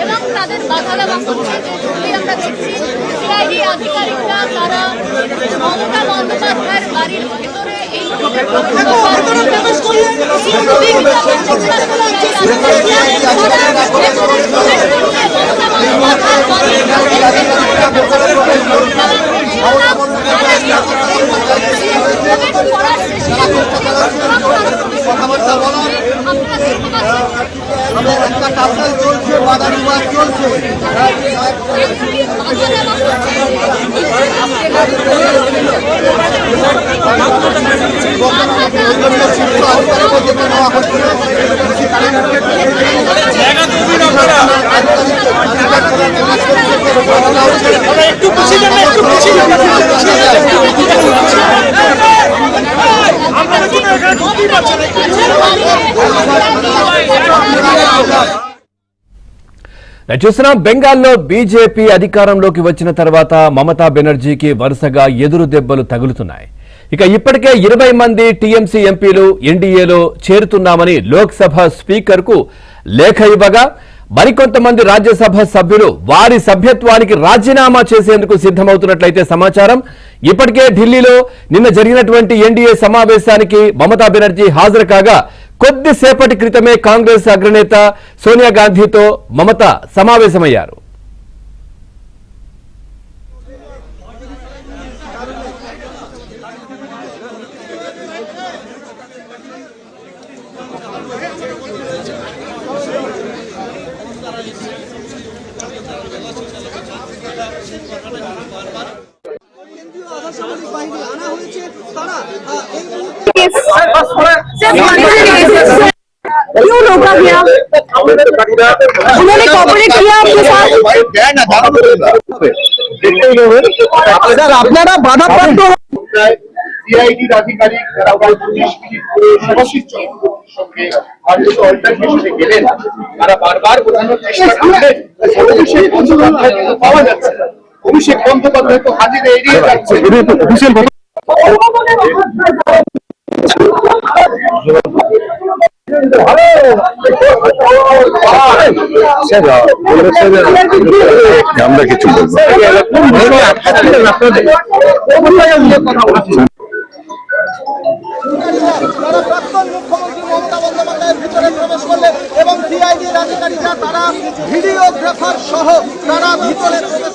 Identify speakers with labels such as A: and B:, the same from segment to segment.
A: এবং তাদের বাধা দেওয়া হচ্ছে। আমরা দেখছি সিআইডি আধিকারিকরা তারা মমতা বন্দ্যোপাধ্যায়ের বাড়ির ভিতরে এই
B: চলছে, বাধা বিবাদ চলছে।
C: చూస్తున్నాం బెంగాల్లో బీజేపీ అధికారంలోకి వచ్చిన తర్వాత మమతా బెనర్జీకి వరుసగా ఎదురు దెబ్బలు తగులుతున్నాయి. ఇక ఇప్పటికే 20 మంది టీఎంసీ ఎంపీలు ఎన్డీఏలో చేరుతున్నామని లోక్సభ స్పీకర్ కు లేఖ ఇవ్వగా మరికొంతమంది రాజ్యసభ సభ్యులు వారి సభ్యత్వానికి రాజీనామా చేసేందుకు సిద్ధమవుతున్నట్లయితే సమాచారం. ఇప్పటికే ఢిల్లీలో నిన్న జరిగినటువంటి ఎన్డీఏ సమావేశానికి మమతా బెనర్జీ హాజరు కాగా కొద్దిసేపటి క్రితమే కాంగ్రెస్ అగ్రనేత సోనియా గాంధీతో మమత సమావేశమయ్యారు.
D: क्यों रोका गया? उन्होंने कॉपरेट किया आपके साथ?
B: सर আপনারা বাধাপ্রাপ্ত
E: সিআইডির আধিকারিক যারা 20 মিনিট শুভাশিস চক্রবর্তীর সঙ্গে অল্টারনেটিভে গেলেন, তারা বারবার বোঝানোর চেষ্টা করলেন অভিষেক বন্দ্যোপাধ্যায় কিন্তু পাওয়া যাচ্ছে না। অভিষেক বন্দ্যোপাধ্যায় তো হাজিরা এড়িয়ে যাচ্ছে।
F: আমরা কিছু
B: প্রাক্তন মুখ্যমন্ত্রী মমতা বন্দ্যোপাধ্যায়ের ভিতরে প্রবেশ করলেন এবং সিআইডির আধিকারিকরা তারা ভিডিওগ্রাফার সহ তারা ভিতরে প্রবেশ।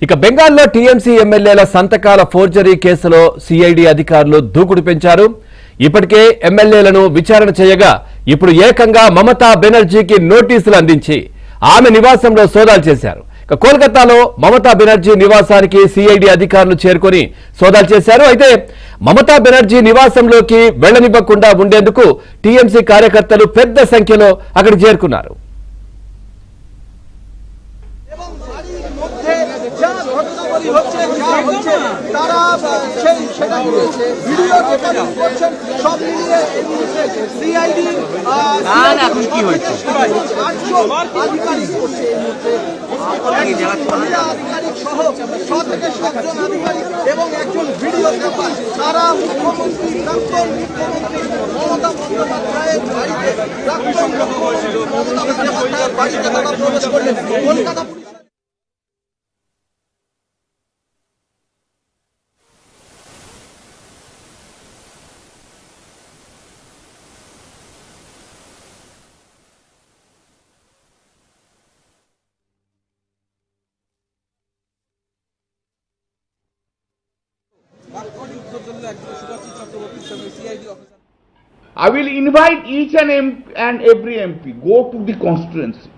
C: ఇక బెంగాల్లో టీఎంసీ ఎమ్మెల్యేల సంతకాల ఫోర్జరీ కేసులో సిఐడి అధికారులు దూకుడు పెంచారు. ఇప్పటికే ఎమ్మెల్యేలను విచారణ చేయగా ఇప్పుడు ఏకంగా మమతా బెనర్జీకి నోటీసులు అందించి ఆమె నివాసంలో సోదాలు చేశారు. ఇక కోల్కతాలో మమతా బెనర్జీ నివాసానికి సిఐడి అధికారులు చేరుకొని సోదాలు చేశారు. అయితే మమతా బెనర్జీ నివాసంలోకి వెళ్లనివ్వకుండా ఉండేందుకు టీఎంసీ కార్యకర్తలు పెద్ద సంఖ్యలో అక్కడికి చేరుకున్నారు.
B: তারা সেটা ভিডিও রেকর্ডিং করছেন। সব মিলিয়ে সিআইডি এখন কি হয়েছে 800 আধিকারিক করছে এই মুহূর্তে আধিকারিক সহ 6 থেকে 7 জন আধিকারিক এবং একজন ভিডিওগ্রাফার তারা মুখ্যমন্ত্রী প্রাক্তন মুখ্যমন্ত্রী মমতা বন্দ্যোপাধ্যায়ের বাড়িতে প্রাক্তন মুখ্যমন্ত্রী মমতা বন্দ্যোপাধ্যায়ের বাড়িতে তারা প্রবেশ করলেন। Kolkata
E: I will invite each and every MP, go to the constituency,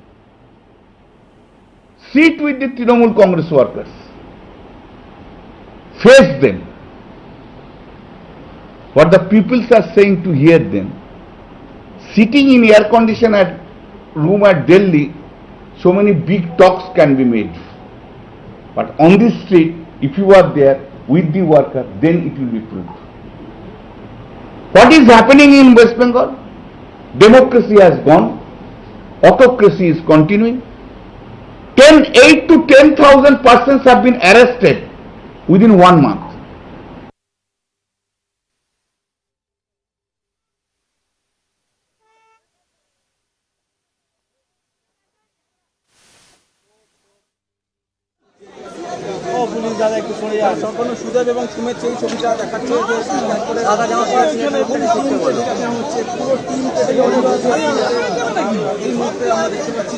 E: sit with the Trinamool Congress workers, face them, what the peoples are saying to hear them. Sitting in air conditioned room at Delhi, so many big talks can be made. But on the street, if you are there with the worker, then it will be proved. What is happening in West Bengal? Democracy has gone, autocracy is continuing. 8 to 10,000 persons have been arrested within 1 month.
B: সম্পূর্ণ সুদেব এবং সুমের সেই ছবিটা দেখাচ্ছে যে দাদা যেমন হচ্ছে পুরো টিম এই মুহূর্তে আমরা দেখতে পাচ্ছি